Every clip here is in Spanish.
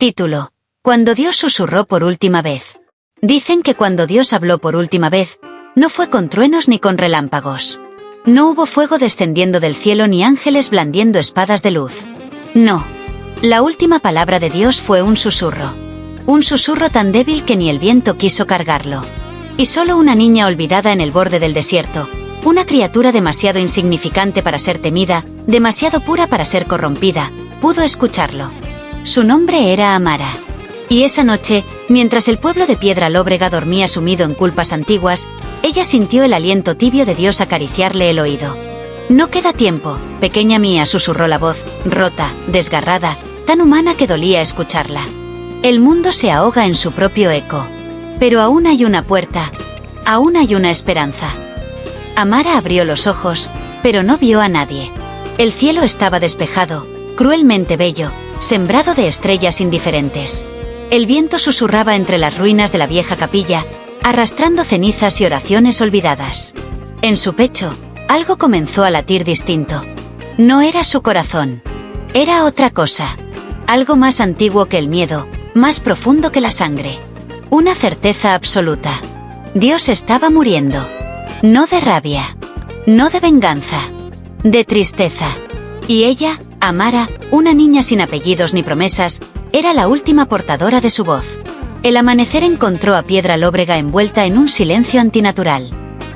Título: Cuando Dios susurró por última vez. Dicen que cuando Dios habló por última vez, no fue con truenos ni con relámpagos. No hubo fuego descendiendo del cielo ni ángeles blandiendo espadas de luz. No. La última palabra de Dios fue un susurro. Un susurro tan débil que ni el viento quiso cargarlo. Y solo una niña olvidada en el borde del desierto, una criatura demasiado insignificante para ser temida, demasiado pura para ser corrompida, pudo escucharlo. Su nombre era Amara. Y esa noche, mientras el pueblo de Piedra Lóbrega dormía sumido en culpas antiguas, ella sintió el aliento tibio de Dios acariciarle el oído. «No queda tiempo, pequeña mía», susurró la voz, rota, desgarrada, tan humana que dolía escucharla. «El mundo se ahoga en su propio eco. Pero aún hay una puerta, aún hay una esperanza». Amara abrió los ojos, pero no vio a nadie. El cielo estaba despejado, cruelmente bello, sembrado de estrellas indiferentes. El viento susurraba entre las ruinas de la vieja capilla, arrastrando cenizas y oraciones olvidadas. En su pecho, algo comenzó a latir distinto. No era su corazón. Era otra cosa. Algo más antiguo que el miedo, más profundo que la sangre. Una certeza absoluta. Dios estaba muriendo. No de rabia. No de venganza. De tristeza. Y ella, Amara, una niña sin apellidos ni promesas, era la última portadora de su voz. El amanecer encontró a Piedra Lóbrega envuelta en un silencio antinatural.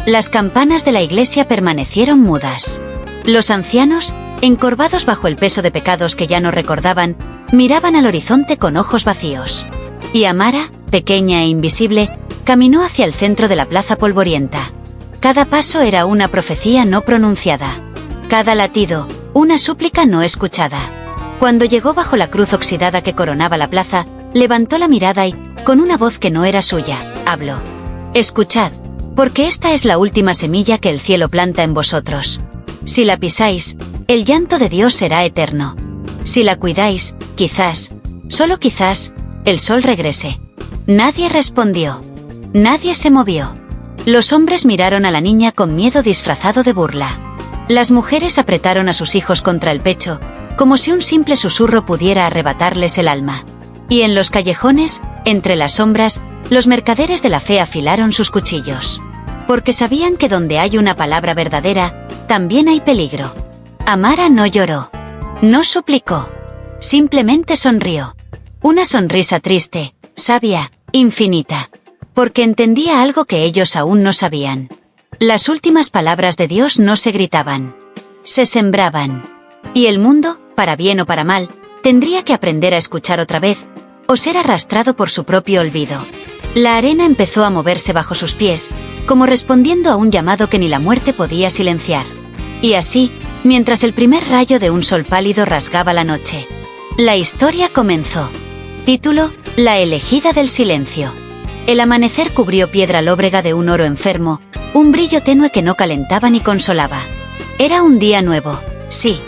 Las campanas de la iglesia permanecieron mudas. Los ancianos, encorvados bajo el peso de pecados que ya no recordaban, miraban al horizonte con ojos vacíos. Y Amara, pequeña e invisible, caminó hacia el centro de la plaza polvorienta. Cada paso era una profecía no pronunciada. Cada latido, una súplica no escuchada. Cuando llegó bajo la cruz oxidada que coronaba la plaza, levantó la mirada y, con una voz que no era suya, habló. «Escuchad, porque esta es la última semilla que el cielo planta en vosotros. Si la pisáis, el llanto de Dios será eterno. Si la cuidáis, quizás, solo quizás, el sol regrese». Nadie respondió. Nadie se movió. Los hombres miraron a la niña con miedo disfrazado de burla. Las mujeres apretaron a sus hijos contra el pecho, como si un simple susurro pudiera arrebatarles el alma. Y en los callejones, entre las sombras, los mercaderes de la fe afilaron sus cuchillos. Porque sabían que donde hay una palabra verdadera, también hay peligro. Amara no lloró. No suplicó. Simplemente sonrió. Una sonrisa triste, sabia, infinita. Porque entendía algo que ellos aún no sabían. Las últimas palabras de Dios no se gritaban. Se sembraban. Y el mundo, para bien o para mal, tendría que aprender a escuchar otra vez, o ser arrastrado por su propio olvido. La arena empezó a moverse bajo sus pies, como respondiendo a un llamado que ni la muerte podía silenciar. Y así, mientras el primer rayo de un sol pálido rasgaba la noche. La historia comenzó. Título: La elegida del silencio. El amanecer cubrió Piedra Lóbrega de un oro enfermo, un brillo tenue que no calentaba ni consolaba. Era un día nuevo, sí,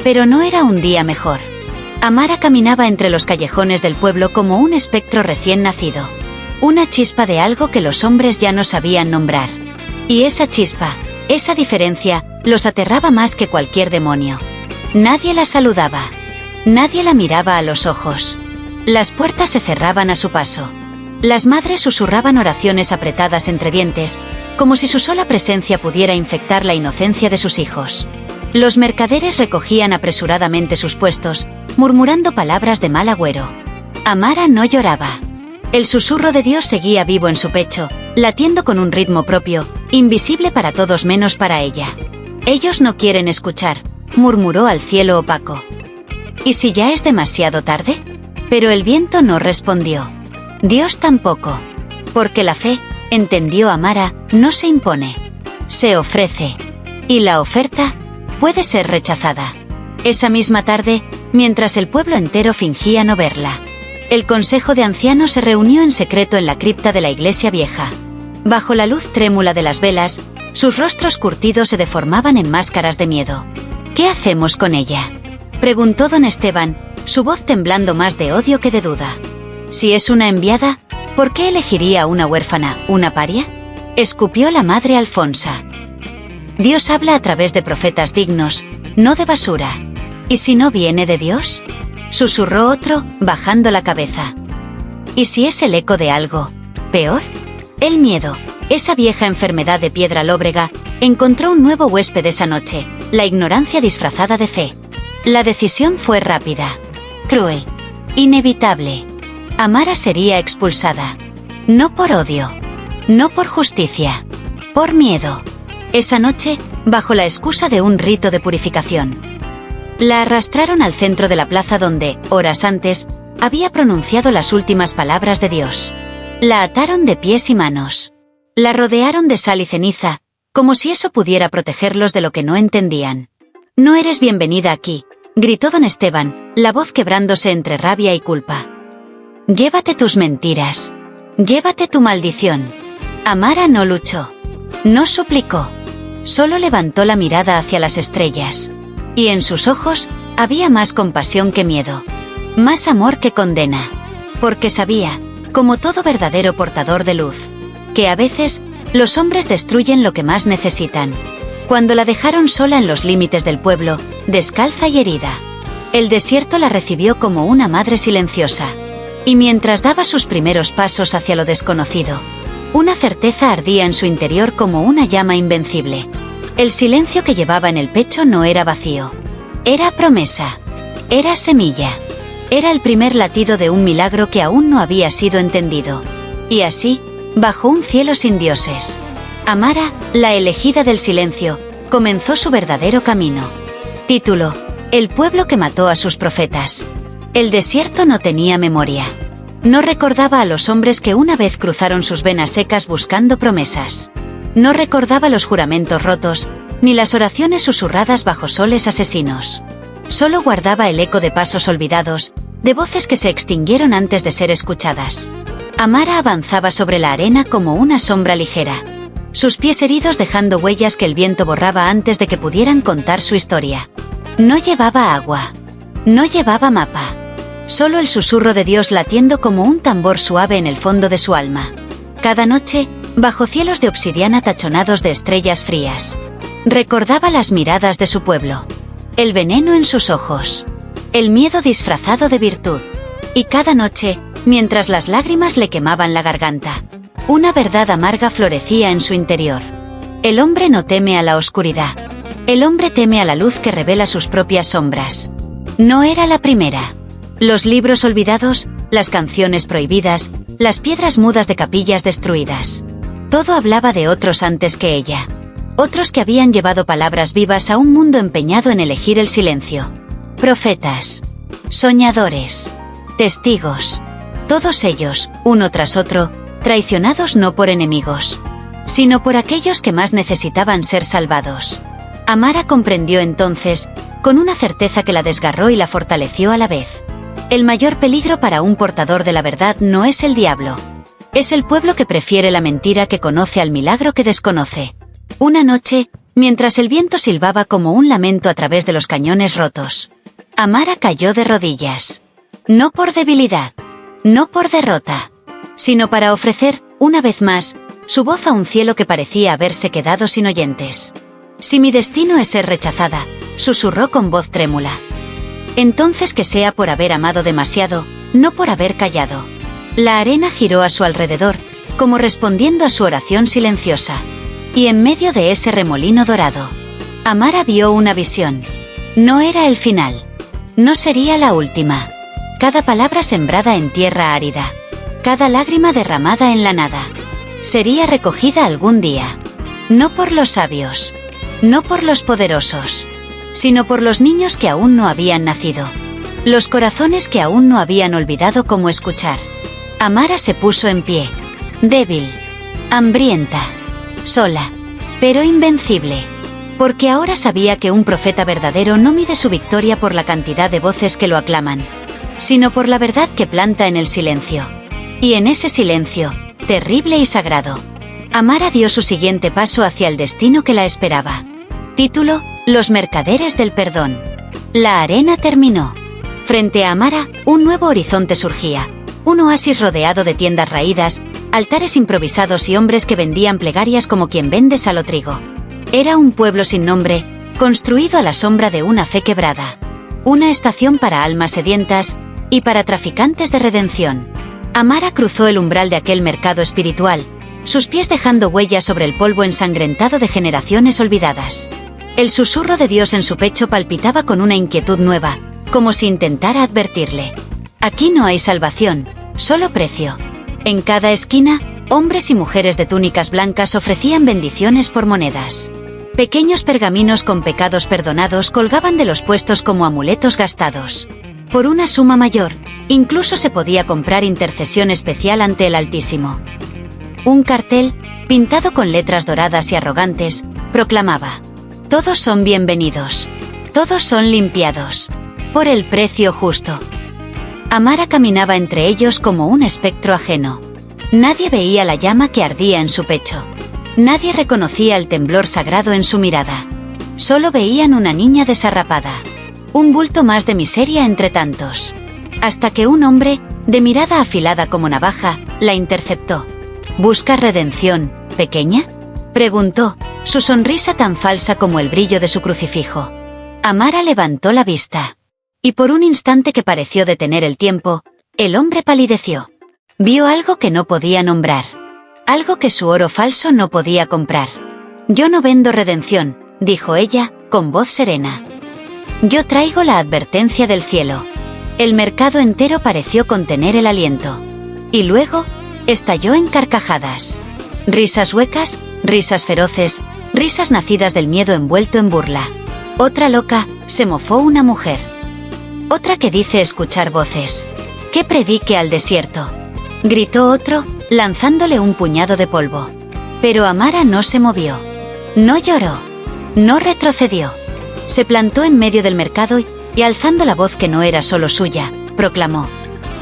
pero no era un día mejor. Amara caminaba entre los callejones del pueblo como un espectro recién nacido. Una chispa de algo que los hombres ya no sabían nombrar. Y esa chispa, esa diferencia, los aterraba más que cualquier demonio. Nadie la saludaba. Nadie la miraba a los ojos. Las puertas se cerraban a su paso. Las madres susurraban oraciones apretadas entre dientes, como si su sola presencia pudiera infectar la inocencia de sus hijos. Los mercaderes recogían apresuradamente sus puestos, murmurando palabras de mal agüero. Amara no lloraba. El susurro de Dios seguía vivo en su pecho, latiendo con un ritmo propio, invisible para todos menos para ella. «Ellos no quieren escuchar», murmuró al cielo opaco. «¿Y si ya es demasiado tarde?» Pero el viento no respondió. Dios tampoco. Porque la fe, entendió Amara, no se impone. Se ofrece. Y la oferta puede ser rechazada. Esa misma tarde, mientras el pueblo entero fingía no verla, el consejo de ancianos se reunió en secreto en la cripta de la iglesia vieja. Bajo la luz trémula de las velas, sus rostros curtidos se deformaban en máscaras de miedo. «¿Qué hacemos con ella?», preguntó don Esteban, su voz temblando más de odio que de duda. «Si es una enviada, ¿por qué elegiría a una huérfana, una paria?», escupió la madre Alfonsa. «Dios habla a través de profetas dignos, no de basura. ¿Y si no viene de Dios?». susurró otro, bajando la cabeza. ¿Y si es el eco de algo peor? El miedo, esa vieja enfermedad de piedra lóbrega, encontró un nuevo huésped esa noche, la ignorancia disfrazada de fe. La decisión fue rápida, cruel, inevitable. Amara sería expulsada. No por odio, no por justicia, por miedo. Esa noche, bajo la excusa de un rito de purificación, la arrastraron al centro de la plaza donde, horas antes, había pronunciado las últimas palabras de Dios. La ataron de pies y manos. La rodearon de sal y ceniza, como si eso pudiera protegerlos de lo que no entendían. «No eres bienvenida aquí», gritó don Esteban, la voz quebrándose entre rabia y culpa. «Llévate tus mentiras. Llévate tu maldición». Amara no luchó. No suplicó. Solo levantó la mirada hacia las estrellas. Y en sus ojos había más compasión que miedo. Más amor que condena. Porque sabía, como todo verdadero portador de luz, que a veces los hombres destruyen lo que más necesitan. Cuando la dejaron sola en los límites del pueblo, descalza y herida, el desierto la recibió como una madre silenciosa. Y mientras daba sus primeros pasos hacia lo desconocido, una certeza ardía en su interior como una llama invencible. El silencio que llevaba en el pecho no era vacío. Era promesa. Era semilla. Era el primer latido de un milagro que aún no había sido entendido. Y así, bajo un cielo sin dioses, Amara, la elegida del silencio, comenzó su verdadero camino. Título: El pueblo que mató a sus profetas. El desierto no tenía memoria. No recordaba a los hombres que una vez cruzaron sus venas secas buscando promesas. No recordaba los juramentos rotos, ni las oraciones susurradas bajo soles asesinos. Solo guardaba el eco de pasos olvidados, de voces que se extinguieron antes de ser escuchadas. Amara avanzaba sobre la arena como una sombra ligera, sus pies heridos dejando huellas que el viento borraba antes de que pudieran contar su historia. No llevaba agua. No llevaba mapa. Solo el susurro de Dios latiendo como un tambor suave en el fondo de su alma. Cada noche, bajo cielos de obsidiana tachonados de estrellas frías, recordaba las miradas de su pueblo, el veneno en sus ojos, el miedo disfrazado de virtud. Y cada noche, mientras las lágrimas le quemaban la garganta, una verdad amarga florecía en su interior. El hombre no teme a la oscuridad. El hombre teme a la luz que revela sus propias sombras. No era la primera. Los libros olvidados, las canciones prohibidas, las piedras mudas de capillas destruidas. Todo hablaba de otros antes que ella. Otros que habían llevado palabras vivas a un mundo empeñado en elegir el silencio. Profetas. Soñadores. Testigos. Todos ellos, uno tras otro, traicionados no por enemigos, sino por aquellos que más necesitaban ser salvados. Amara comprendió entonces, con una certeza que la desgarró y la fortaleció a la vez. El mayor peligro para un portador de la verdad no es el diablo. Es el pueblo que prefiere la mentira que conoce al milagro que desconoce. Una noche, mientras el viento silbaba como un lamento a través de los cañones rotos, Amara cayó de rodillas. No por debilidad, no por derrota, sino para ofrecer, una vez más, su voz a un cielo que parecía haberse quedado sin oyentes. «Si mi destino es ser rechazada», susurró con voz trémula, «entonces que sea por haber amado demasiado, no por haber callado». La arena giró a su alrededor, como respondiendo a su oración silenciosa. Y en medio de ese remolino dorado, Amara vio una visión. No era el final. No sería la última. Cada palabra sembrada en tierra árida, cada lágrima derramada en la nada, sería recogida algún día. No por los sabios, no por los poderosos, sino por los niños que aún no habían nacido, los corazones que aún no habían olvidado cómo escuchar. Amara se puso en pie, débil, hambrienta, sola, pero invencible, porque ahora sabía que un profeta verdadero no mide su victoria por la cantidad de voces que lo aclaman, sino por la verdad que planta en el silencio. Y en ese silencio, terrible y sagrado, Amara dio su siguiente paso hacia el destino que la esperaba. Título: Los mercaderes del perdón. La arena terminó. Frente a Amara, un nuevo horizonte surgía. Un oasis rodeado de tiendas raídas, altares improvisados y hombres que vendían plegarias como quien vende sal o trigo. Era un pueblo sin nombre, construido a la sombra de una fe quebrada. una estación para almas sedientas y para traficantes de redención. Amara cruzó el umbral de aquel mercado espiritual, sus pies dejando huellas sobre el polvo ensangrentado de generaciones olvidadas. El susurro de Dios en su pecho palpitaba con una inquietud nueva, como si intentara advertirle. Aquí no hay salvación, solo precio. En cada esquina, hombres y mujeres de túnicas blancas ofrecían bendiciones por monedas. Pequeños pergaminos con pecados perdonados colgaban de los puestos como amuletos gastados. Por una suma mayor, incluso se podía comprar intercesión especial ante el Altísimo. Un cartel, pintado con letras doradas y arrogantes, proclamaba: todos son bienvenidos. Todos son limpiados. Por el precio justo. Amara caminaba entre ellos como un espectro ajeno. Nadie veía la llama que ardía en su pecho. Nadie reconocía el temblor sagrado en su mirada. Solo veían una niña desarrapada. Un bulto más de miseria entre tantos. Hasta que un hombre, de mirada afilada como navaja, la interceptó. ¿Buscas redención, pequeña?, preguntó, su sonrisa tan falsa como el brillo de su crucifijo. Amara levantó la vista. Y por un instante que pareció detener el tiempo, el hombre palideció. Vio algo que no podía nombrar. Algo que su oro falso no podía comprar. Yo no vendo redención, dijo ella, con voz serena. Yo traigo la advertencia del cielo. El mercado entero pareció contener el aliento. Y luego, estalló en carcajadas. Risas huecas, risas feroces, risas nacidas del miedo envuelto en burla. Otra loca, se mofó una mujer. Otra que dice escuchar voces. Que predique al desierto. Gritó otro, lanzándole un puñado de polvo. Pero Amara no se movió. No lloró. No retrocedió. Se plantó en medio del mercado y alzando la voz que no era solo suya, proclamó: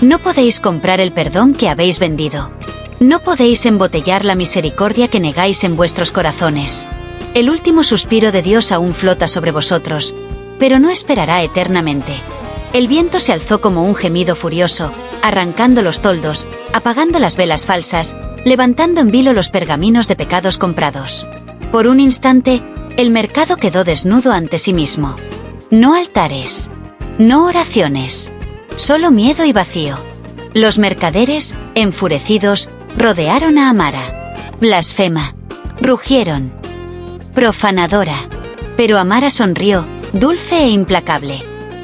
no podéis comprar el perdón que habéis vendido. No podéis embotellar la misericordia que negáis en vuestros corazones. El último suspiro de Dios aún flota sobre vosotros, pero no esperará eternamente. El viento se alzó como un gemido furioso, arrancando los toldos, apagando las velas falsas, levantando en vilo los pergaminos de pecados comprados. Por un instante, el mercado quedó desnudo ante sí mismo. No altares. No oraciones. Solo miedo y vacío. Los mercaderes, enfurecidos, rodearon a Amara. Blasfema. Rugieron. Profanadora. Pero Amara sonrió, dulce e implacable.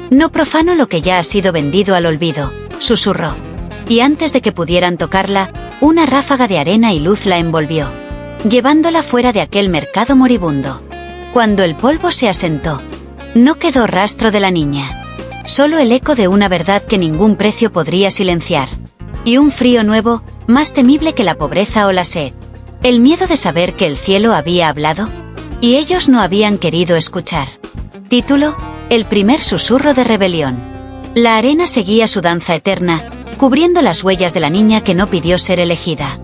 No profano lo que ya ha sido vendido al olvido, susurró. Y antes de que pudieran tocarla, una ráfaga de arena y luz la envolvió, llevándola fuera de aquel mercado moribundo. Cuando el polvo se asentó, no quedó rastro de la niña. Solo el eco de una verdad que ningún precio podría silenciar. Y un frío nuevo, más temible que la pobreza o la sed. El miedo de saber que el cielo había hablado, y ellos no habían querido escuchar. Título: El primer susurro de rebelión. La arena seguía su danza eterna, cubriendo las huellas de la niña que no pidió ser elegida.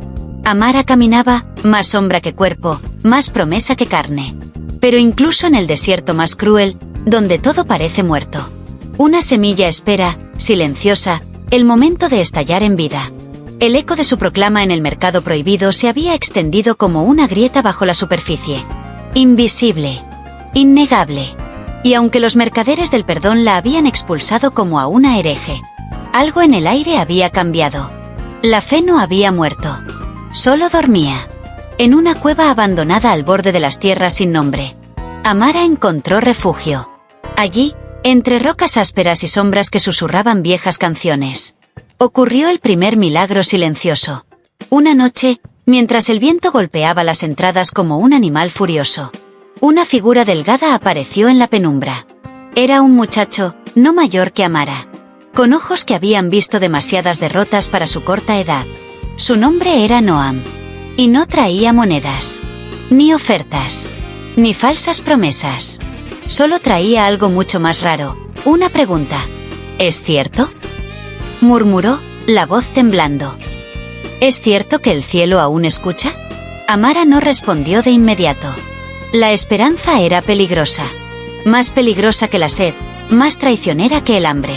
Amara caminaba, más sombra que cuerpo, más promesa que carne. Pero incluso en el desierto más cruel, donde todo parece muerto, una semilla espera, silenciosa, el momento de estallar en vida. El eco de su proclama en el mercado prohibido se había extendido como una grieta bajo la superficie. Invisible. Innegable. Y aunque los mercaderes del perdón la habían expulsado como a una hereje, algo en el aire había cambiado. La fe no había muerto. Solo dormía. En una cueva abandonada al borde de las tierras sin nombre, Amara encontró refugio. Allí, entre rocas ásperas y sombras que susurraban viejas canciones, ocurrió el primer milagro silencioso. Una noche, mientras el viento golpeaba las entradas como un animal furioso, una figura delgada apareció en la penumbra. Era un muchacho, no mayor que Amara, con ojos que habían visto demasiadas derrotas para su corta edad. Su nombre era Noam. Y no traía monedas, ni ofertas, ni falsas promesas. Solo traía algo mucho más raro, una pregunta. ¿Es cierto?, murmuró, la voz temblando. ¿Es cierto que el cielo aún escucha? Amara no respondió de inmediato. La esperanza era peligrosa. Más peligrosa que la sed, más traicionera que el hambre.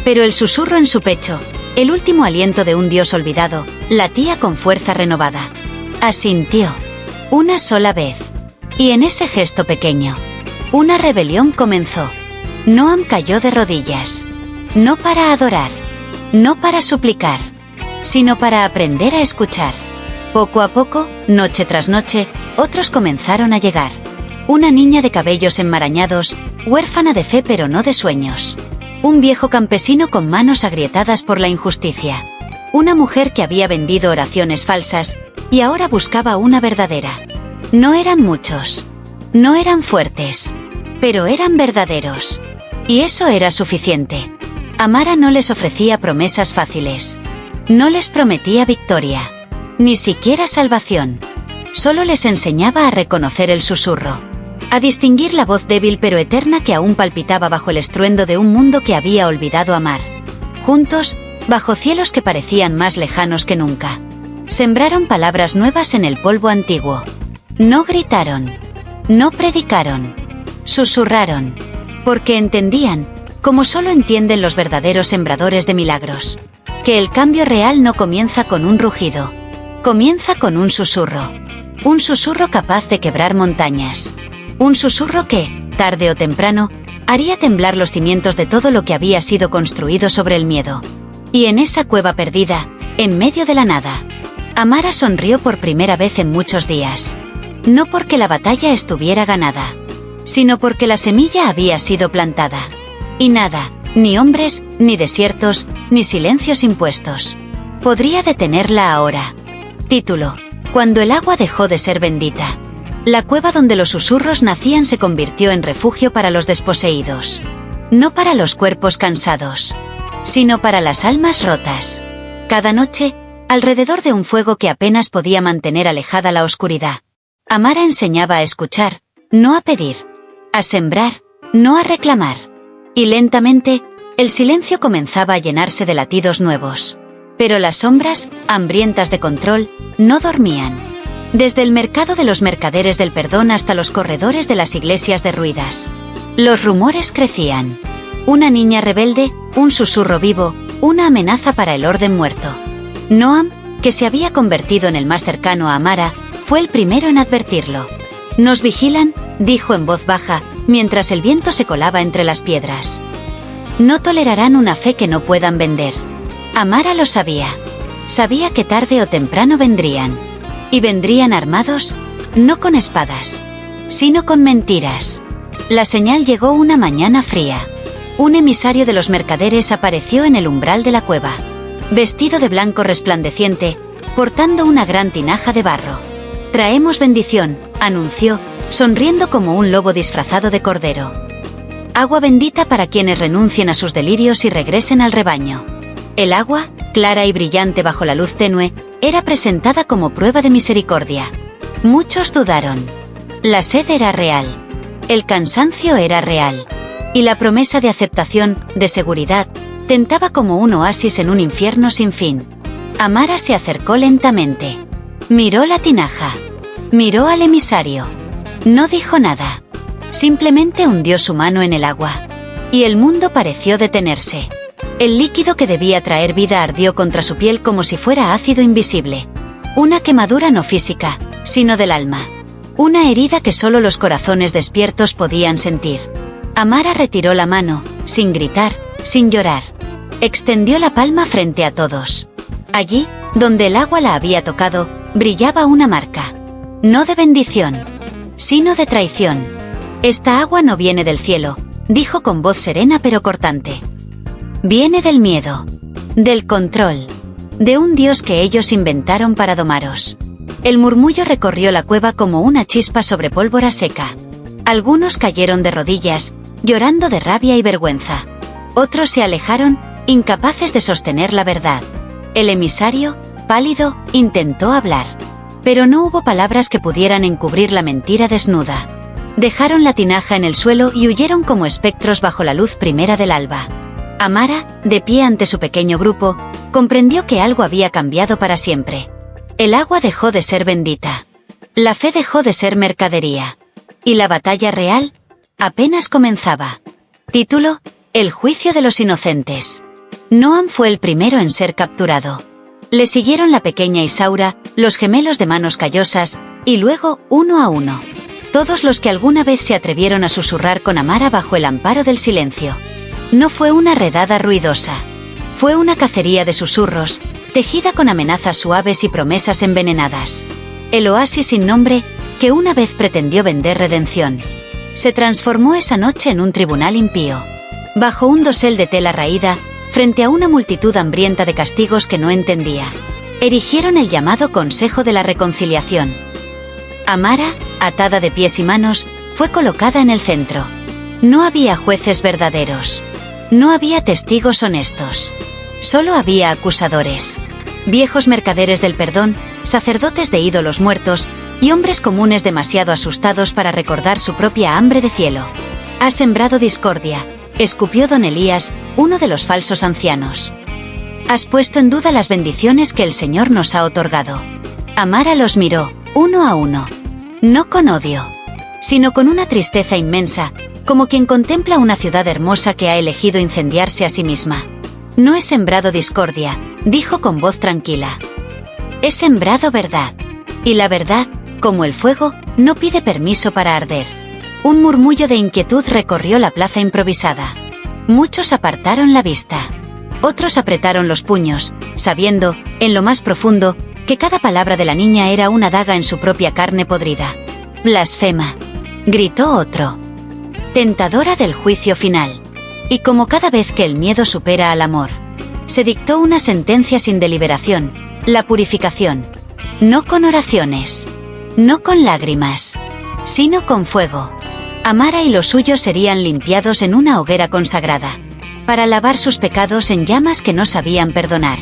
Pero el susurro en su pecho, el último aliento de un Dios olvidado, latía con fuerza renovada. Asintió. Una sola vez. Y en ese gesto pequeño, una rebelión comenzó. Noam cayó de rodillas. No para adorar, no para suplicar, sino para aprender a escuchar. Poco a poco, noche tras noche, otros comenzaron a llegar. Una niña de cabellos enmarañados, huérfana de fe pero no de sueños. Un viejo campesino con manos agrietadas por la injusticia. Una mujer que había vendido oraciones falsas y ahora buscaba una verdadera. No eran muchos. No eran fuertes. Pero eran verdaderos. Y eso era suficiente. Amara no les ofrecía promesas fáciles. No les prometía victoria. Ni siquiera salvación. Solo les enseñaba a reconocer el susurro. A distinguir la voz débil pero eterna que aún palpitaba bajo el estruendo de un mundo que había olvidado amar. Juntos, bajo cielos que parecían más lejanos que nunca. Sembraron palabras nuevas en el polvo antiguo. No gritaron. No predicaron. Susurraron. Porque entendían, como solo entienden los verdaderos sembradores de milagros, que el cambio real no comienza con un rugido. Comienza con un susurro. Un susurro capaz de quebrar montañas. Un susurro que, tarde o temprano, haría temblar los cimientos de todo lo que había sido construido sobre el miedo. Y en esa cueva perdida, en medio de la nada, Amara sonrió por primera vez en muchos días. No porque la batalla estuviera ganada, sino porque la semilla había sido plantada. Y nada, ni hombres, ni desiertos, ni silencios impuestos, podría detenerla ahora. Título: Cuando el agua dejó de ser bendita. La cueva donde los susurros nacían se convirtió en refugio para los desposeídos. No para los cuerpos cansados, sino para las almas rotas. Cada noche, alrededor de un fuego que apenas podía mantener alejada la oscuridad, Amara enseñaba a escuchar, no a pedir. A sembrar, no a reclamar. Y lentamente, el silencio comenzaba a llenarse de latidos nuevos. Pero las sombras, hambrientas de control, no dormían. Desde el mercado de los mercaderes del perdón hasta los corredores de las iglesias derruidas. Los rumores crecían. Una niña rebelde, un susurro vivo, una amenaza para el orden muerto. Noam, que se había convertido en el más cercano a Amara, fue el primero en advertirlo. «Nos vigilan», dijo en voz baja, mientras el viento se colaba entre las piedras. «No tolerarán una fe que no puedan vender». Amara lo sabía. Sabía que tarde o temprano vendrían. Y vendrían armados, no con espadas, sino con mentiras. La señal llegó una mañana fría. Un emisario de los mercaderes apareció en el umbral de la cueva. Vestido de blanco resplandeciente, portando una gran tinaja de barro. «Traemos bendición», anunció, sonriendo como un lobo disfrazado de cordero. «Agua bendita para quienes renuncien a sus delirios y regresen al rebaño». El agua, clara y brillante bajo la luz tenue, era presentada como prueba de misericordia. Muchos dudaron. La sed era real. El cansancio era real. Y la promesa de aceptación, de seguridad, tentaba como un oasis en un infierno sin fin. Amara se acercó lentamente. Miró la tinaja. Miró al emisario. No dijo nada. Simplemente hundió su mano en el agua. Y el mundo pareció detenerse. El líquido que debía traer vida ardió contra su piel como si fuera ácido invisible. Una quemadura no física, sino del alma. Una herida que solo los corazones despiertos podían sentir. Amara retiró la mano, sin gritar, sin llorar. Extendió la palma frente a todos. Allí, donde el agua la había tocado, brillaba una marca. No de bendición, sino de traición. «Esta agua no viene del cielo», dijo con voz serena pero cortante. «Viene del miedo, del control, de un dios que ellos inventaron para domaros». El murmullo recorrió la cueva como una chispa sobre pólvora seca. Algunos cayeron de rodillas, llorando de rabia y vergüenza. Otros se alejaron, incapaces de sostener la verdad. El emisario, pálido, intentó hablar. Pero no hubo palabras que pudieran encubrir la mentira desnuda. Dejaron la tinaja en el suelo y huyeron como espectros bajo la luz primera del alba. Amara, de pie ante su pequeño grupo, comprendió que algo había cambiado para siempre. El agua dejó de ser bendita. La fe dejó de ser mercadería. Y la batalla real apenas comenzaba. Título: El juicio de los inocentes. Noam fue el primero en ser capturado. Le siguieron la pequeña Isaura, los gemelos de manos callosas, y luego, uno a uno, todos los que alguna vez se atrevieron a susurrar con Amara bajo el amparo del silencio. No fue una redada ruidosa. Fue una cacería de susurros, tejida con amenazas suaves y promesas envenenadas. El oasis sin nombre, que una vez pretendió vender redención, se transformó esa noche en un tribunal impío. Bajo un dosel de tela raída, frente a una multitud hambrienta de castigos que no entendía, erigieron el llamado Consejo de la Reconciliación. Amara, atada de pies y manos, fue colocada en el centro. No había jueces verdaderos. No había testigos honestos. Solo había acusadores. Viejos mercaderes del perdón, sacerdotes de ídolos muertos, y hombres comunes demasiado asustados para recordar su propia hambre de cielo. «Has sembrado discordia», escupió don Elías, uno de los falsos ancianos. «Has puesto en duda las bendiciones que el Señor nos ha otorgado». Amara los miró, uno a uno. No con odio, sino con una tristeza inmensa, como quien contempla una ciudad hermosa que ha elegido incendiarse a sí misma. «No he sembrado discordia», dijo con voz tranquila. «He sembrado verdad. Y la verdad, como el fuego, no pide permiso para arder». Un murmullo de inquietud recorrió la plaza improvisada. Muchos apartaron la vista. Otros apretaron los puños, sabiendo, en lo más profundo, que cada palabra de la niña era una daga en su propia carne podrida. «Blasfema», gritó otro. «Tentadora del juicio final». Y como cada vez que el miedo supera al amor, se dictó una sentencia sin deliberación, la purificación. No con oraciones, no con lágrimas, sino con fuego. Amara y los suyos serían limpiados en una hoguera consagrada, para lavar sus pecados en llamas que no sabían perdonar.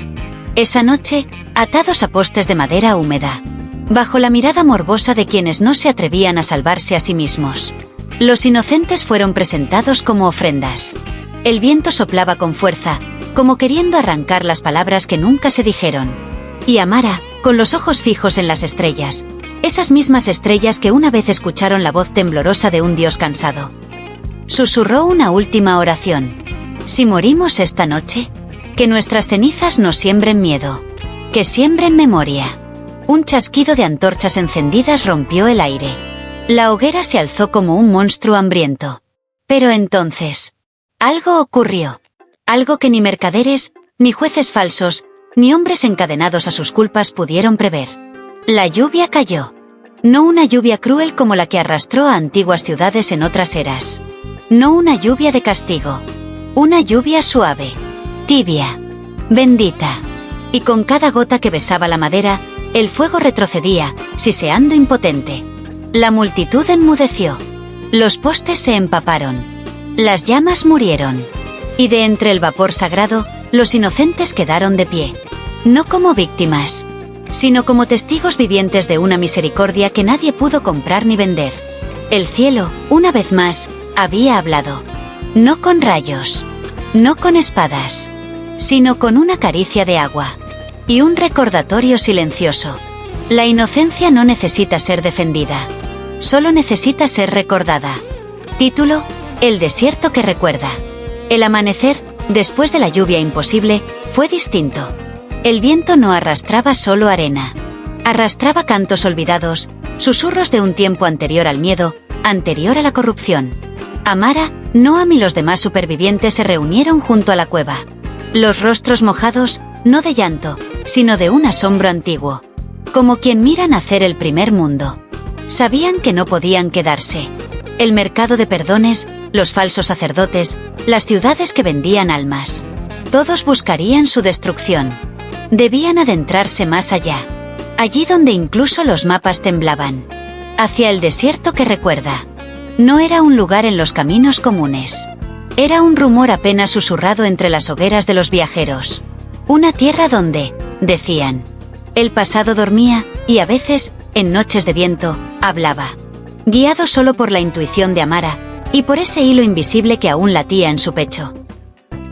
Esa noche, atados a postes de madera húmeda, bajo la mirada morbosa de quienes no se atrevían a salvarse a sí mismos, los inocentes fueron presentados como ofrendas. El viento soplaba con fuerza, como queriendo arrancar las palabras que nunca se dijeron. Y Amara, con los ojos fijos en las estrellas, esas mismas estrellas que una vez escucharon la voz temblorosa de un dios cansado, susurró una última oración. «Si morimos esta noche, que nuestras cenizas no siembren miedo, que siembren memoria». Un chasquido de antorchas encendidas rompió el aire. La hoguera se alzó como un monstruo hambriento. Pero entonces, algo ocurrió. Algo que ni mercaderes, ni jueces falsos, ni hombres encadenados a sus culpas pudieron prever. La lluvia cayó. No una lluvia cruel como la que arrastró a antiguas ciudades en otras eras. No una lluvia de castigo. Una lluvia suave, tibia, bendita. Y con cada gota que besaba la madera, el fuego retrocedía, siseando impotente. La multitud enmudeció. Los postes se empaparon. Las llamas murieron. Y de entre el vapor sagrado, los inocentes quedaron de pie. No como víctimas, sino como testigos vivientes de una misericordia que nadie pudo comprar ni vender. El cielo, una vez más, había hablado. No con rayos, no con espadas, sino con una caricia de agua. Y un recordatorio silencioso. La inocencia no necesita ser defendida. Solo necesita ser recordada. Título: El desierto que recuerda. El amanecer, después de la lluvia imposible, fue distinto. El viento no arrastraba solo arena. Arrastraba cantos olvidados, susurros de un tiempo anterior al miedo, anterior a la corrupción. Amara, Noam y los demás supervivientes se reunieron junto a la cueva. Los rostros mojados, no de llanto, sino de un asombro antiguo. Como quien mira nacer el primer mundo. Sabían que no podían quedarse. El mercado de perdones, los falsos sacerdotes, las ciudades que vendían almas. Todos buscarían su destrucción. Debían adentrarse más allá. Allí donde incluso los mapas temblaban. Hacia el desierto que recuerda. No era un lugar en los caminos comunes. Era un rumor apenas susurrado entre las hogueras de los viajeros. Una tierra donde, decían, el pasado dormía, y a veces, en noches de viento, hablaba. Guiado solo por la intuición de Amara, y por ese hilo invisible que aún latía en su pecho.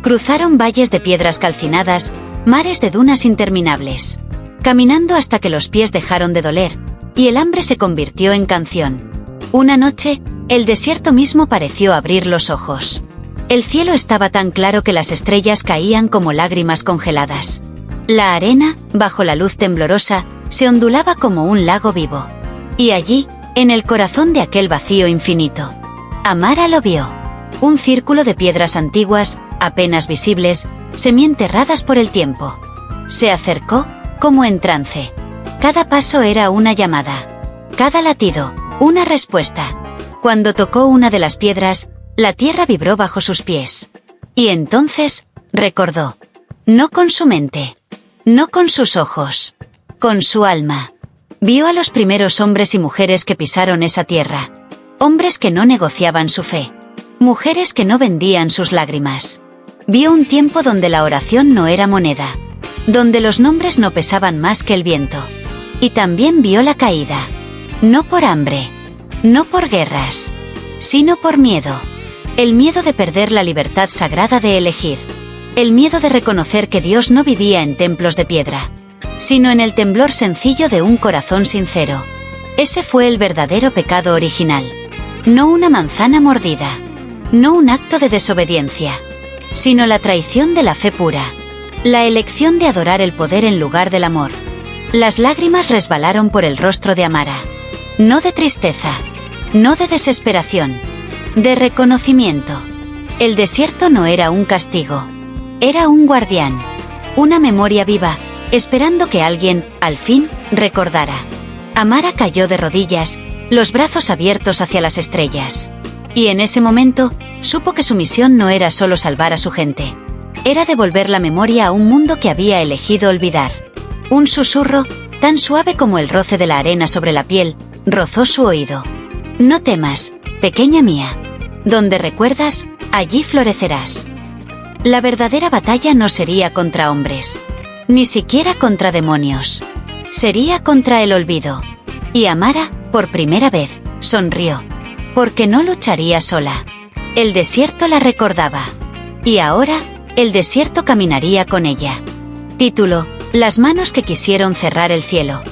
Cruzaron valles de piedras calcinadas, mares de dunas interminables. Caminando hasta que los pies dejaron de doler, y el hambre se convirtió en canción. Una noche, el desierto mismo pareció abrir los ojos. El cielo estaba tan claro que las estrellas caían como lágrimas congeladas. La arena, bajo la luz temblorosa, se ondulaba como un lago vivo. Y allí, en el corazón de aquel vacío infinito. Amara lo vio. Un círculo de piedras antiguas, apenas visibles, semienterradas por el tiempo. Se acercó, como en trance. Cada paso era una llamada. Cada latido, una respuesta. Cuando tocó una de las piedras, la tierra vibró bajo sus pies. Y entonces, recordó. No con su mente. No con sus ojos. Con su alma. Vio a los primeros hombres y mujeres que pisaron esa tierra. Hombres que no negociaban su fe. Mujeres que no vendían sus lágrimas. Vio un tiempo donde la oración no era moneda. Donde los nombres no pesaban más que el viento. Y también vio la caída. No por hambre. No por guerras. Sino por miedo. El miedo de perder la libertad sagrada de elegir. El miedo de reconocer que Dios no vivía en templos de piedra. Sino en el temblor sencillo de un corazón sincero. Ese fue el verdadero pecado original. No una manzana mordida. No un acto de desobediencia, sino la traición de la fe pura. La elección de adorar el poder en lugar del amor. Las lágrimas resbalaron por el rostro de Amara. No de tristeza, no de desesperación, de reconocimiento. El desierto no era un castigo. Era un guardián. Una memoria viva, esperando que alguien, al fin, recordara. Amara cayó de rodillas, los brazos abiertos hacia las estrellas. Y en ese momento, supo que su misión no era solo salvar a su gente. Era devolver la memoria a un mundo que había elegido olvidar. Un susurro, tan suave como el roce de la arena sobre la piel, rozó su oído. No temas, pequeña mía. Donde recuerdas, allí florecerás. La verdadera batalla no sería contra hombres. Ni siquiera contra demonios. Sería contra el olvido. Y Amara, por primera vez, sonrió. Porque no lucharía sola. El desierto la recordaba. Y ahora, el desierto caminaría con ella. Título: Las manos que quisieron cerrar el cielo.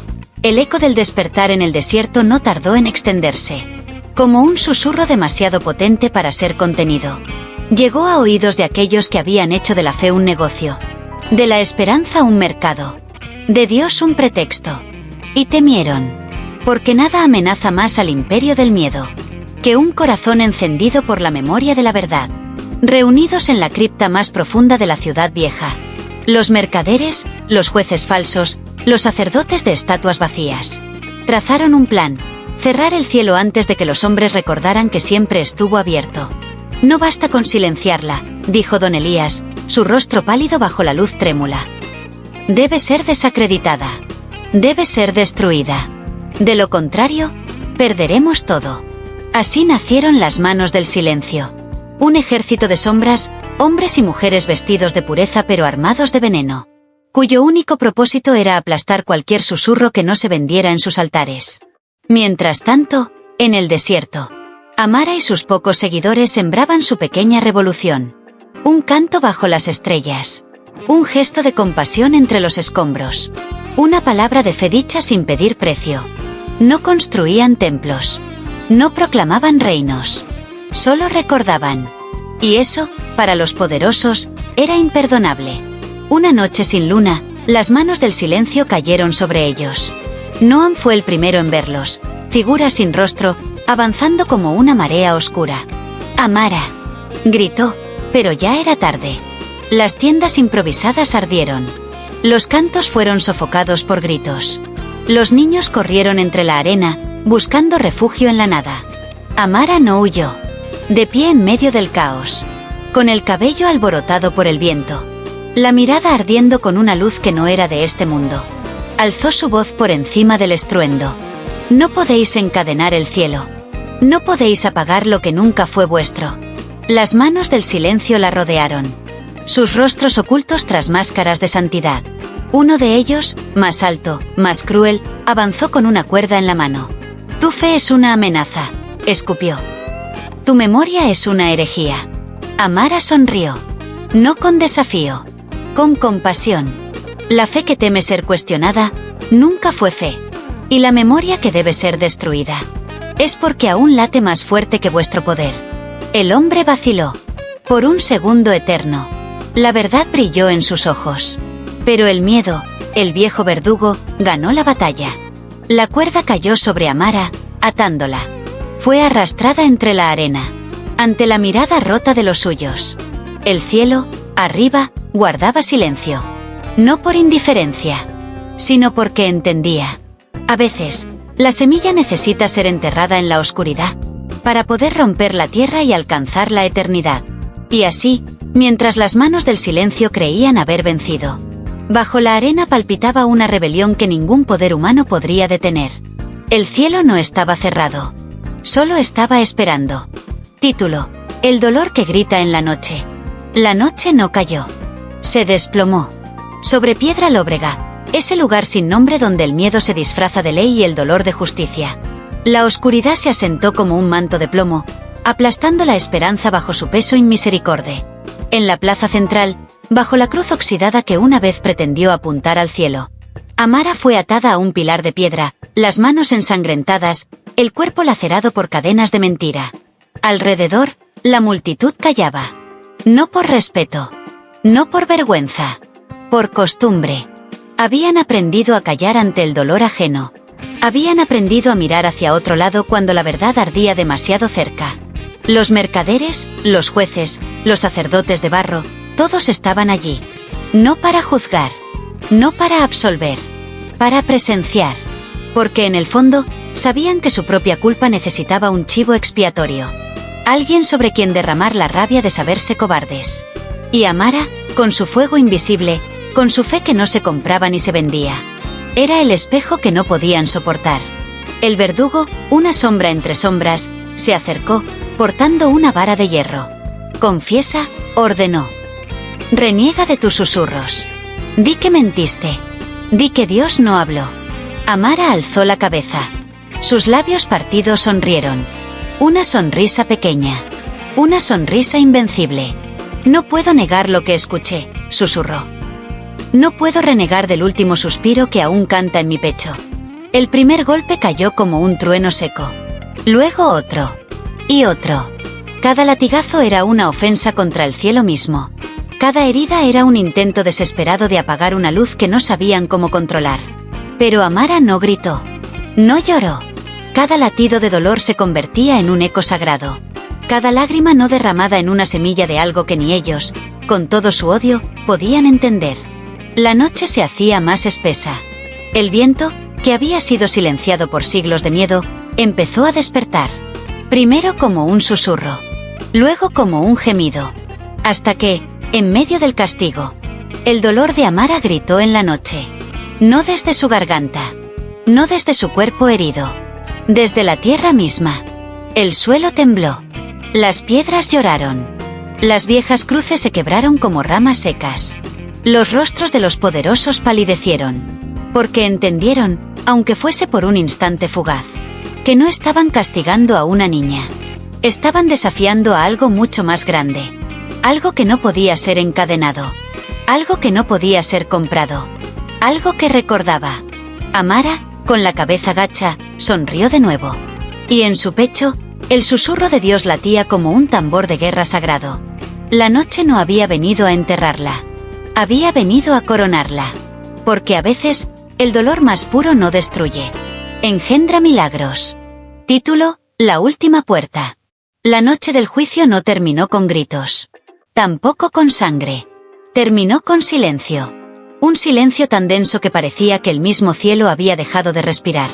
El eco del despertar en el desierto no tardó en extenderse. Como un susurro demasiado potente para ser contenido. Llegó a oídos de aquellos que habían hecho de la fe un negocio. De la esperanza un mercado. De Dios un pretexto. Y temieron. Porque nada amenaza más al imperio del miedo que un corazón encendido por la memoria de la verdad. Reunidos en la cripta más profunda de la ciudad vieja. Los mercaderes, los jueces falsos, los sacerdotes de estatuas vacías. Trazaron un plan: cerrar el cielo antes de que los hombres recordaran que siempre estuvo abierto. No basta con silenciarla, dijo don Elías, su rostro pálido bajo la luz trémula. Debe ser desacreditada. Debe ser destruida. De lo contrario, perderemos todo. Así nacieron las manos del silencio. Un ejército de sombras, hombres y mujeres vestidos de pureza pero armados de veneno. Cuyo único propósito era aplastar cualquier susurro que no se vendiera en sus altares. Mientras tanto, en el desierto, Amara y sus pocos seguidores sembraban su pequeña revolución. Un canto bajo las estrellas. Un gesto de compasión entre los escombros. Una palabra de fe dicha sin pedir precio. No construían templos. No proclamaban reinos. Solo recordaban. Y eso, para los poderosos, era imperdonable. Una noche sin luna, las manos del silencio cayeron sobre ellos. Noam fue el primero en verlos, figura sin rostro, avanzando como una marea oscura. «Amara», gritó, pero ya era tarde. Las tiendas improvisadas ardieron. Los cantos fueron sofocados por gritos. Los niños corrieron entre la arena, buscando refugio en la nada. Amara no huyó. De pie en medio del caos. Con el cabello alborotado por el viento. La mirada ardiendo con una luz que no era de este mundo. Alzó su voz por encima del estruendo. No podéis encadenar el cielo. No podéis apagar lo que nunca fue vuestro. Las manos del silencio la rodearon. Sus rostros ocultos tras máscaras de santidad. Uno de ellos, más alto, más cruel, avanzó con una cuerda en la mano. Tu fe es una amenaza, escupió. Tu memoria es una herejía. Amara sonrió. No con desafío. Con compasión. La fe que teme ser cuestionada, nunca fue fe. Y la memoria que debe ser destruida. Es porque aún late más fuerte que vuestro poder. El hombre vaciló. Por un segundo eterno. La verdad brilló en sus ojos. Pero el miedo, el viejo verdugo, ganó la batalla. La cuerda cayó sobre Amara, atándola. Fue arrastrada entre la arena, ante la mirada rota de los suyos. El cielo, arriba, guardaba silencio. No por indiferencia, sino porque entendía. A veces, la semilla necesita ser enterrada en la oscuridad, para poder romper la tierra y alcanzar la eternidad. Y así, mientras las manos del silencio creían haber vencido, bajo la arena palpitaba una rebelión que ningún poder humano podría detener. El cielo no estaba cerrado. Solo estaba esperando. Título: El dolor que grita en la noche. La noche no cayó. Se desplomó. Sobre Piedra Lóbrega, ese lugar sin nombre donde el miedo se disfraza de ley y el dolor de justicia. La oscuridad se asentó como un manto de plomo, aplastando la esperanza bajo su peso inmisericorde. En la plaza central, bajo la cruz oxidada que una vez pretendió apuntar al cielo, Amara fue atada a un pilar de piedra, las manos ensangrentadas, el cuerpo lacerado por cadenas de mentira. Alrededor, la multitud callaba. No por respeto, no por vergüenza, por costumbre. Habían aprendido a callar ante el dolor ajeno. Habían aprendido a mirar hacia otro lado cuando la verdad ardía demasiado cerca. Los mercaderes, los jueces, los sacerdotes de barro, todos estaban allí. No para juzgar, no para absolver, para presenciar. Porque en el fondo, sabían que su propia culpa necesitaba un chivo expiatorio. Alguien sobre quien derramar la rabia de saberse cobardes. Y Amara, con su fuego invisible, con su fe que no se compraba ni se vendía, era el espejo que no podían soportar. El verdugo, una sombra entre sombras, se acercó, portando una vara de hierro. Confiesa, ordenó. Reniega de tus susurros. Di que mentiste. Di que Dios no habló. Amara alzó la cabeza. Sus labios partidos sonrieron. Una sonrisa pequeña. Una sonrisa invencible. No puedo negar lo que escuché, susurró. No puedo renegar del último suspiro que aún canta en mi pecho. El primer golpe cayó como un trueno seco. Luego otro. Y otro. Cada latigazo era una ofensa contra el cielo mismo. Cada herida era un intento desesperado de apagar una luz que no sabían cómo controlar. Pero Amara no gritó. No lloró. Cada latido de dolor se convertía en un eco sagrado. Cada lágrima no derramada en una semilla de algo que ni ellos, con todo su odio, podían entender. La noche se hacía más espesa. El viento, que había sido silenciado por siglos de miedo, empezó a despertar. Primero como un susurro. Luego como un gemido. Hasta que, en medio del castigo, el dolor de Amara gritó en la noche. No desde su garganta. No desde su cuerpo herido. Desde la tierra misma. El suelo tembló. Las piedras lloraron. Las viejas cruces se quebraron como ramas secas. Los rostros de los poderosos palidecieron. Porque entendieron, aunque fuese por un instante fugaz, que no estaban castigando a una niña. Estaban desafiando a algo mucho más grande. Algo que no podía ser encadenado. Algo que no podía ser comprado. Algo que recordaba. Amara, con la cabeza gacha, sonrió de nuevo. Y en su pecho, el susurro de Dios latía como un tambor de guerra sagrado. La noche no había venido a enterrarla. Había venido a coronarla. Porque a veces, el dolor más puro no destruye. Engendra milagros. Título: La última puerta. La noche del juicio no terminó con gritos. Tampoco con sangre. Terminó con silencio. Un silencio tan denso que parecía que el mismo cielo había dejado de respirar.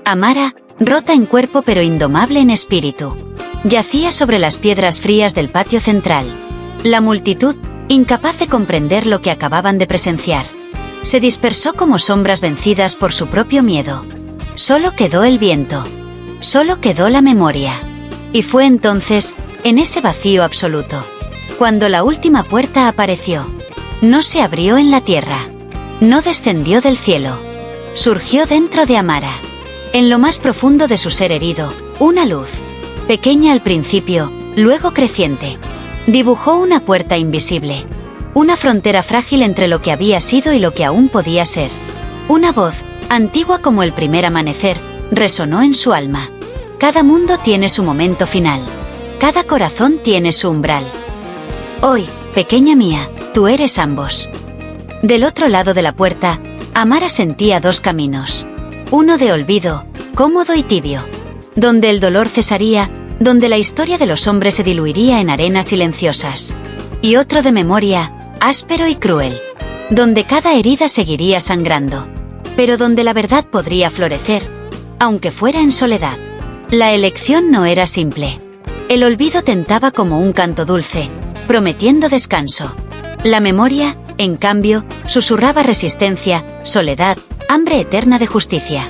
Amara, rota en cuerpo pero indomable en espíritu, yacía sobre las piedras frías del patio central. La multitud, incapaz de comprender lo que acababan de presenciar, se dispersó como sombras vencidas por su propio miedo. Solo quedó el viento. Solo quedó la memoria. Y fue entonces, en ese vacío absoluto, cuando la última puerta apareció. No se abrió en la tierra. No descendió del cielo. Surgió dentro de Amara. En lo más profundo de su ser herido, una luz. Pequeña al principio, luego creciente. Dibujó una puerta invisible. Una frontera frágil entre lo que había sido y lo que aún podía ser. Una voz, antigua como el primer amanecer, resonó en su alma. Cada mundo tiene su momento final. Cada corazón tiene su umbral. Hoy, pequeña mía, tú eres ambos. Del otro lado de la puerta, Amara sentía dos caminos. Uno de olvido, cómodo y tibio. donde el dolor cesaría, donde la historia de los hombres se diluiría en arenas silenciosas. Y otro de memoria, áspero y cruel, donde cada herida seguiría sangrando, pero donde la verdad podría florecer, aunque fuera en soledad. La elección no era simple. El olvido tentaba como un canto dulce, prometiendo descanso. La memoria, en cambio, susurraba resistencia, soledad, hambre eterna de justicia.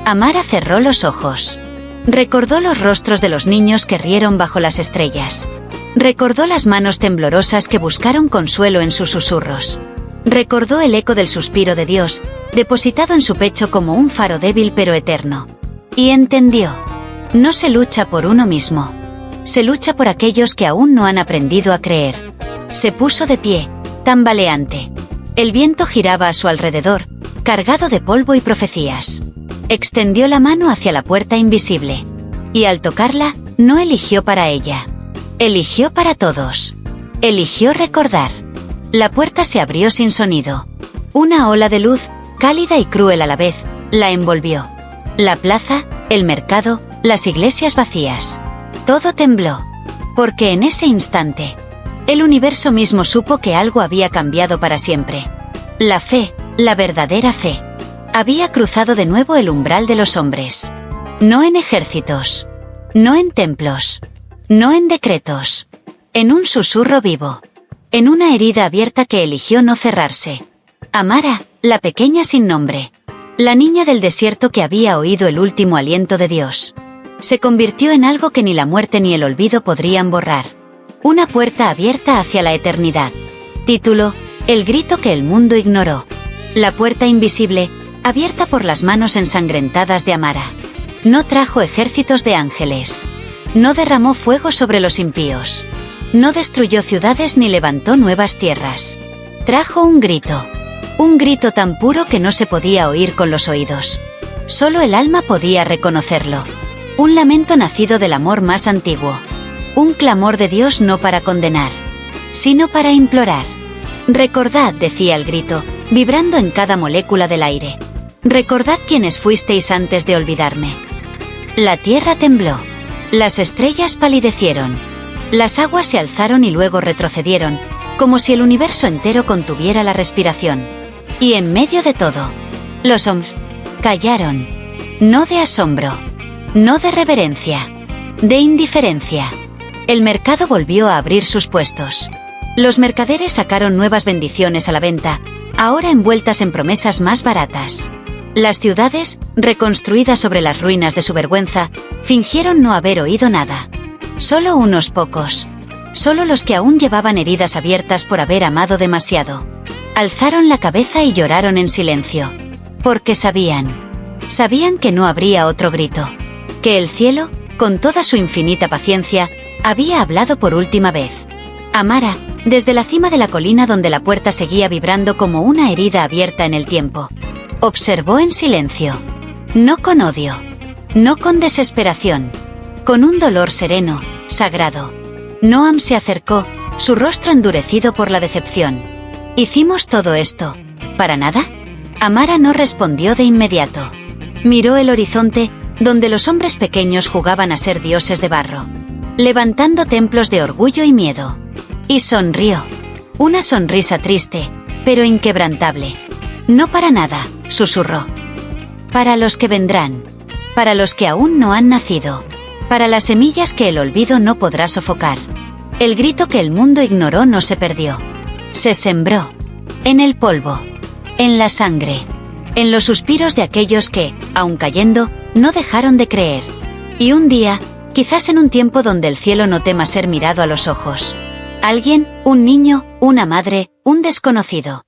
Amara cerró los ojos. Recordó los rostros de los niños que rieron bajo las estrellas. Recordó las manos temblorosas que buscaron consuelo en sus susurros. Recordó el eco del suspiro de Dios, depositado en su pecho como un faro débil pero eterno. Y entendió. No se lucha por uno mismo. Se lucha por aquellos que aún no han aprendido a creer. Se puso de pie, tambaleante. El viento giraba a su alrededor, cargado de polvo y profecías. Extendió la mano hacia la puerta invisible. Y al tocarla, no eligió para ella. Eligió para todos. Eligió recordar. La puerta se abrió sin sonido. Una ola de luz, cálida y cruel a la vez, la envolvió. La plaza, el mercado, las iglesias vacías. Todo tembló. Porque en ese instante, el universo mismo supo que algo había cambiado para siempre. La fe, la verdadera fe, había cruzado de nuevo el umbral de los hombres. No en ejércitos. No en templos. No en decretos. En un susurro vivo. En una herida abierta que eligió no cerrarse. Amara, la pequeña sin nombre. La niña del desierto que había oído el último aliento de Dios. Se convirtió en algo que ni la muerte ni el olvido podrían borrar. Una puerta abierta hacia la eternidad. Título: El grito que el mundo ignoró. La puerta invisible, abierta por las manos ensangrentadas de Amara. No trajo ejércitos de ángeles. No derramó fuego sobre los impíos. No destruyó ciudades ni levantó nuevas tierras. Trajo un grito. Un grito tan puro que no se podía oír con los oídos. Solo el alma podía reconocerlo. Un lamento nacido del amor más antiguo. Un clamor de Dios no para condenar, sino para implorar. Recordad, decía el grito, vibrando en cada molécula del aire. Recordad quiénes fuisteis antes de olvidarme. La tierra tembló. Las estrellas palidecieron. Las aguas se alzaron y luego retrocedieron, como si el universo entero contuviera la respiración. Y en medio de todo, los hombres callaron. No de asombro. No de reverencia. De indiferencia. El mercado volvió a abrir sus puestos. Los mercaderes sacaron nuevas bendiciones a la venta, ahora envueltas en promesas más baratas. Las ciudades, reconstruidas sobre las ruinas de su vergüenza, fingieron no haber oído nada. Solo unos pocos. Solo los que aún llevaban heridas abiertas por haber amado demasiado. Alzaron la cabeza y lloraron en silencio. Porque sabían que no habría otro grito. Que el cielo, con toda su infinita paciencia, había hablado por última vez. Amara, desde la cima de la colina donde la puerta seguía vibrando como una herida abierta en el tiempo, observó en silencio. No con odio. No con desesperación. Con un dolor sereno, sagrado. Noam se acercó, su rostro endurecido por la decepción. ¿Hicimos todo esto para nada? Amara no respondió de inmediato. Miró el horizonte, donde los hombres pequeños jugaban a ser dioses de barro, levantando templos de orgullo y miedo. Y sonrió. Una sonrisa triste, pero inquebrantable. No para nada, susurró. Para los que vendrán. Para los que aún no han nacido. Para las semillas que el olvido no podrá sofocar. El grito que el mundo ignoró no se perdió. Se sembró. En el polvo. En la sangre. En los suspiros de aquellos que, aun cayendo, no dejaron de creer. Y un día, quizás en un tiempo donde el cielo no tema ser mirado a los ojos, alguien, un niño, una madre, un desconocido,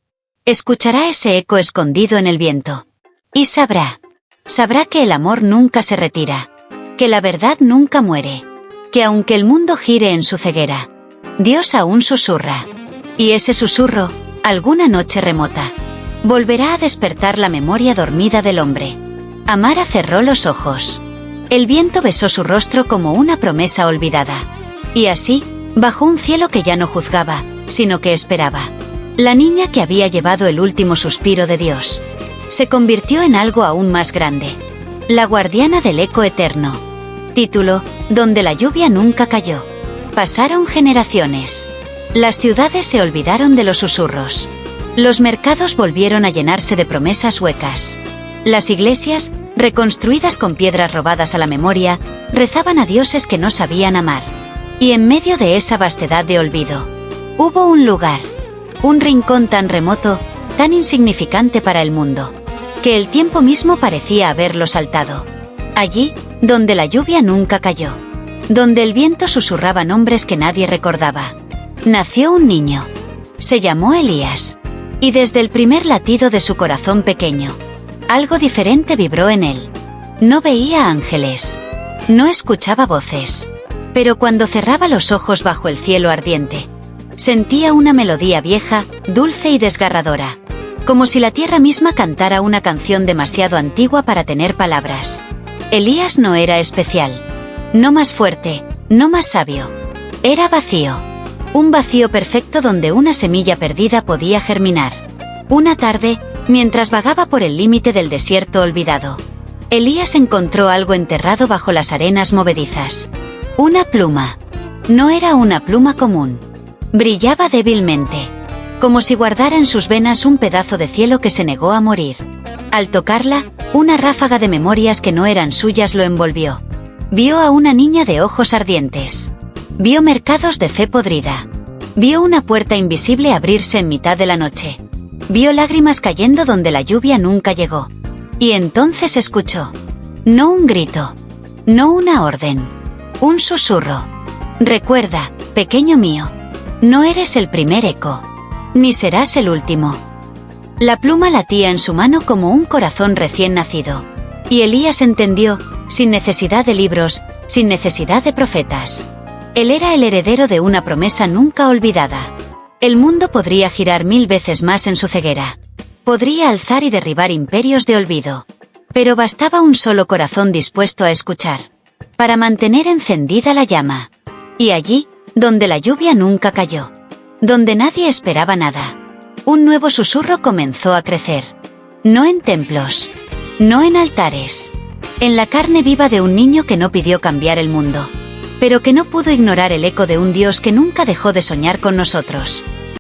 escuchará ese eco escondido en el viento. Y sabrá que el amor nunca se retira. Que la verdad nunca muere. Que aunque el mundo gire en su ceguera, Dios aún susurra. Y ese susurro, alguna noche remota, volverá a despertar la memoria dormida del hombre. Amara cerró los ojos. El viento besó su rostro como una promesa olvidada. Y así, bajo un cielo que ya no juzgaba, sino que esperaba, la niña que había llevado el último suspiro de Dios se convirtió en algo aún más grande. La guardiana del eco eterno. Título: Donde la lluvia nunca cayó. Pasaron generaciones. Las ciudades se olvidaron de los susurros. Los mercados volvieron a llenarse de promesas huecas. Las iglesias, reconstruidas con piedras robadas a la memoria, rezaban a dioses que no sabían amar. Y en medio de esa vastedad de olvido, hubo un lugar, un rincón tan remoto, tan insignificante para el mundo, que el tiempo mismo parecía haberlo saltado. Allí, donde la lluvia nunca cayó, donde el viento susurraba nombres que nadie recordaba, nació un niño. Se llamó Elías. Y desde el primer latido de su corazón pequeño, algo diferente vibró en él. No veía ángeles, no escuchaba voces, pero cuando cerraba los ojos bajo el cielo ardiente, sentía una melodía vieja, dulce y desgarradora, como si la tierra misma cantara una canción demasiado antigua para tener palabras. Elías no era especial, no más fuerte, no más sabio. Era vacío. Un vacío perfecto donde una semilla perdida podía germinar. Una tarde, mientras vagaba por el límite del desierto olvidado, Elías encontró algo enterrado bajo las arenas movedizas. Una pluma. No era una pluma común. Brillaba débilmente, como si guardara en sus venas un pedazo de cielo que se negó a morir. Al tocarla, una ráfaga de memorias que no eran suyas lo envolvió. Vio a una niña de ojos ardientes. Vio mercados de fe podrida. Vio una puerta invisible abrirse en mitad de la noche. Vio lágrimas cayendo donde la lluvia nunca llegó. Y entonces escuchó. No un grito. No una orden. Un susurro. Recuerda, pequeño mío. No eres el primer eco. Ni serás el último. La pluma latía en su mano como un corazón recién nacido. Y Elías entendió, sin necesidad de libros, sin necesidad de profetas. Él era el heredero de una promesa nunca olvidada. El mundo podría girar 1000 veces más en su ceguera. Podría alzar y derribar imperios de olvido. Pero bastaba un solo corazón dispuesto a escuchar, para mantener encendida la llama. Y allí, donde la lluvia nunca cayó, donde nadie esperaba nada, un nuevo susurro comenzó a crecer. No en templos, no en altares, en la carne viva de un niño que no pidió cambiar el mundo, pero que no pudo ignorar el eco de un Dios que nunca dejó de soñar con nosotros.